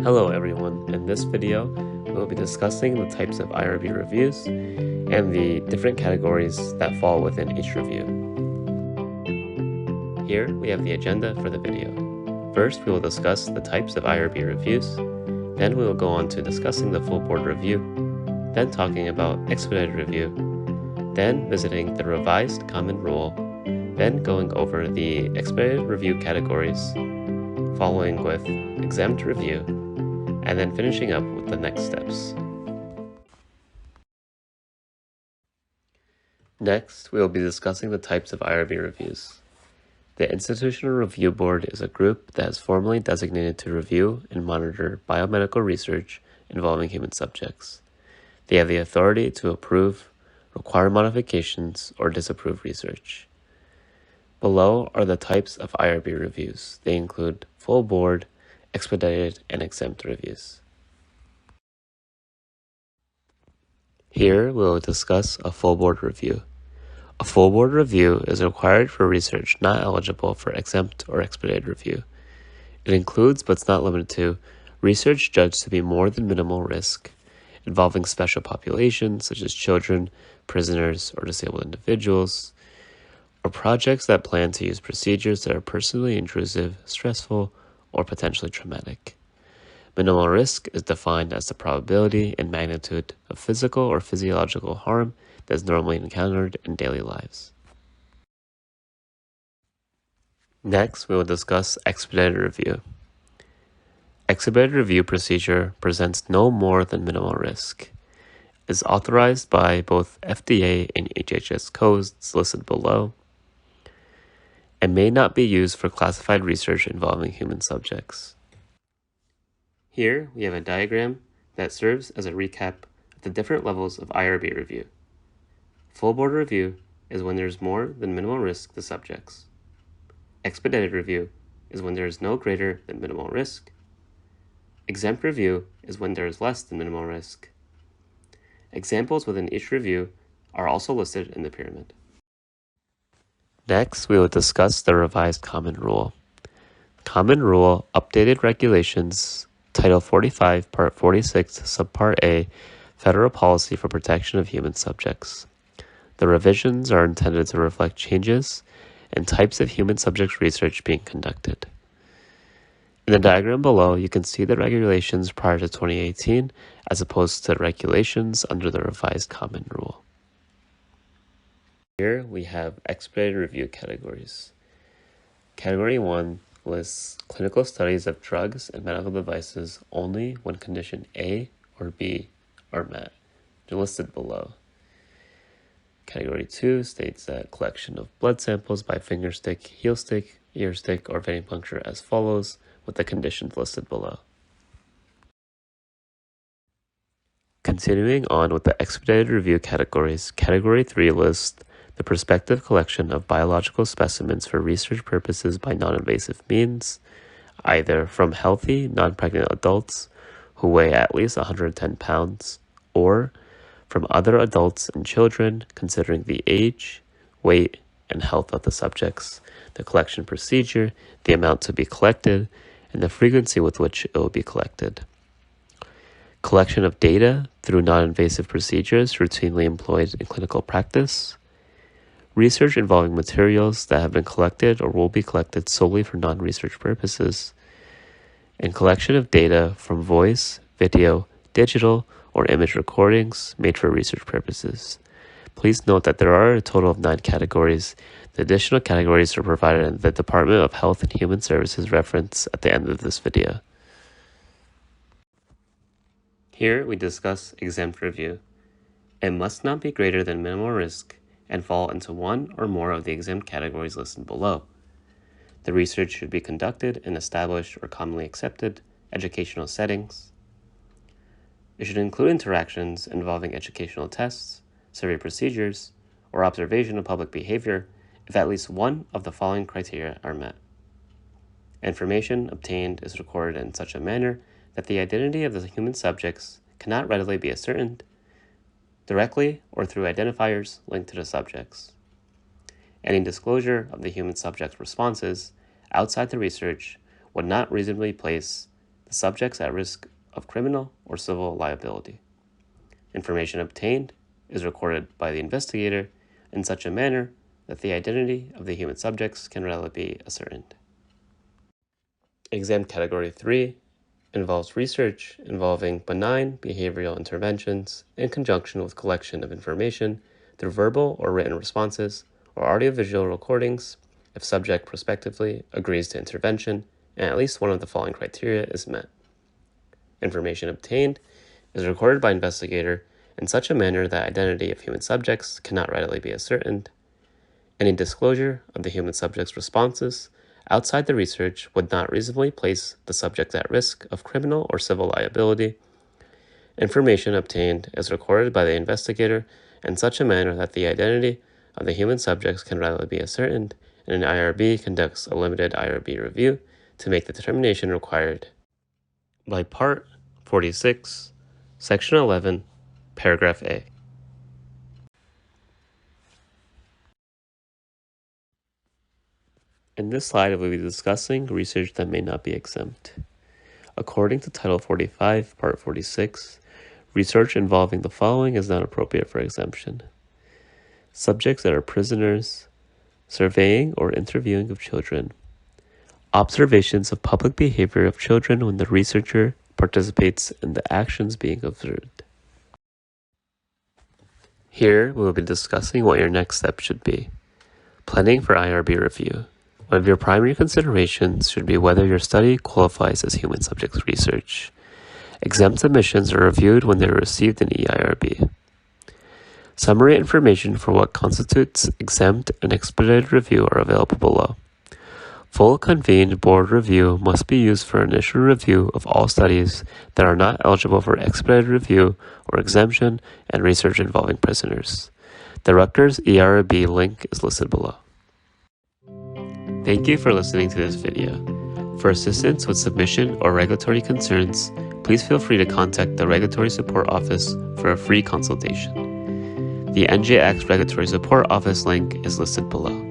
Hello everyone, in this video we will be discussing the types of IRB reviews and the different categories that fall within each review. Here we have the agenda for the video. First we will discuss the types of IRB reviews, then we will go on to discussing the full board review, then talking about expedited review, then visiting the revised common rule, then going over the expedited review categories, following with exempt review, and then finishing up with the next steps. Next, we will be discussing the types of IRB reviews. The Institutional Review Board is a group that is formally designated to review and monitor biomedical research involving human subjects. They have the authority to approve, require modifications, or disapprove research. Below are the types of IRB reviews. They include full board, expedited, and exempt reviews. Here we will discuss a full board review. A full board review is required for research not eligible for exempt or expedited review. It includes, but is not limited to, research judged to be more than minimal risk, involving special populations such as children, prisoners, or disabled individuals, or projects that plan to use procedures that are personally intrusive, stressful, or potentially traumatic. Minimal risk is defined as the probability and magnitude of physical or physiological harm that is normally encountered in daily lives. Next, we will discuss expedited review. Expedited review procedure presents no more than minimal risk. It is authorized by both FDA and HHS codes listed below, and may not be used for classified research involving human subjects. Here we have a diagram that serves as a recap of the different levels of IRB review. Full board review is when there is more than minimal risk to subjects. Expedited review is when there is no greater than minimal risk. Exempt review is when there is less than minimal risk. Examples within each review are also listed in the pyramid. Next, we will discuss the revised common rule. Common rule updated regulations, Title 45, Part 46, Subpart A, Federal Policy for Protection of Human Subjects. The revisions are intended to reflect changes in types of human subject research being conducted. In the diagram below, you can see the regulations prior to 2018 as opposed to regulations under the revised common rule. Here we have expedited review categories. Category 1 lists clinical studies of drugs and medical devices only when condition A or B are met. They're listed below. Category 2 states that collection of blood samples by finger stick, heel stick, ear stick, or venipuncture as follows, with the conditions listed below. Continuing on with the expedited review categories, Category 3 lists the prospective collection of biological specimens for research purposes by non-invasive means, either from healthy, non-pregnant adults who weigh at least 110 pounds, or from other adults and children considering the age, weight, and health of the subjects, the collection procedure, the amount to be collected, and the frequency with which it will be collected. Collection of data through non-invasive procedures routinely employed in clinical practice. Research involving materials that have been collected or will be collected solely for non-research purposes. And collection of data from voice, video, digital, or image recordings made for research purposes. Please note that there are a total of 9 categories. The additional categories are provided in the Department of Health and Human Services reference at the end of this video. Here we discuss exempt review. It must not be greater than minimal risk and fall into one or more of the exempt categories listed below. The research should be conducted in established or commonly accepted educational settings. It should include interactions involving educational tests, survey procedures, or observation of public behavior if at least one of the following criteria are met. Information obtained is recorded in such a manner that the identity of the human subjects cannot readily be ascertained directly or through identifiers linked to the subjects. Any disclosure of the human subject's responses outside the research would not reasonably place the subjects at risk of criminal or civil liability. Information obtained is recorded by the investigator in such a manner that the identity of the human subjects can readily be ascertained. Exempt Category 3 involves research involving benign behavioral interventions in conjunction with collection of information through verbal or written responses or audiovisual recordings if subject prospectively agrees to intervention and at least one of the following criteria is met. Information obtained is recorded by investigator in such a manner that identity of human subjects cannot readily be ascertained. Any disclosure of the human subject's responses outside the research would not reasonably place the subject at risk of criminal or civil liability. Information obtained is recorded by the investigator in such a manner that the identity of the human subjects can readily be ascertained, and an IRB conducts a limited IRB review to make the determination required by Part 46, Section 11, Paragraph A. In this slide, we'll be discussing research that may not be exempt. According to Title 45, Part 46, research involving the following is not appropriate for exemption: subjects that are prisoners, surveying or interviewing of children, observations of public behavior of children when the researcher participates in the actions being observed. Here, we will be discussing what your next step should be. Planning for IRB review. One of your primary considerations should be whether your study qualifies as human subjects research. Exempt submissions are reviewed when they are received in eIRB. Summary information for what constitutes exempt and expedited review are available below. Full convened board review must be used for initial review of all studies that are not eligible for expedited review or exemption and research involving prisoners. The Rutgers IRB link is listed below. Thank you for listening to this video. For assistance with submission or regulatory concerns, please feel free to contact the Regulatory Support Office for a free consultation. The NJX Regulatory Support Office link is listed below.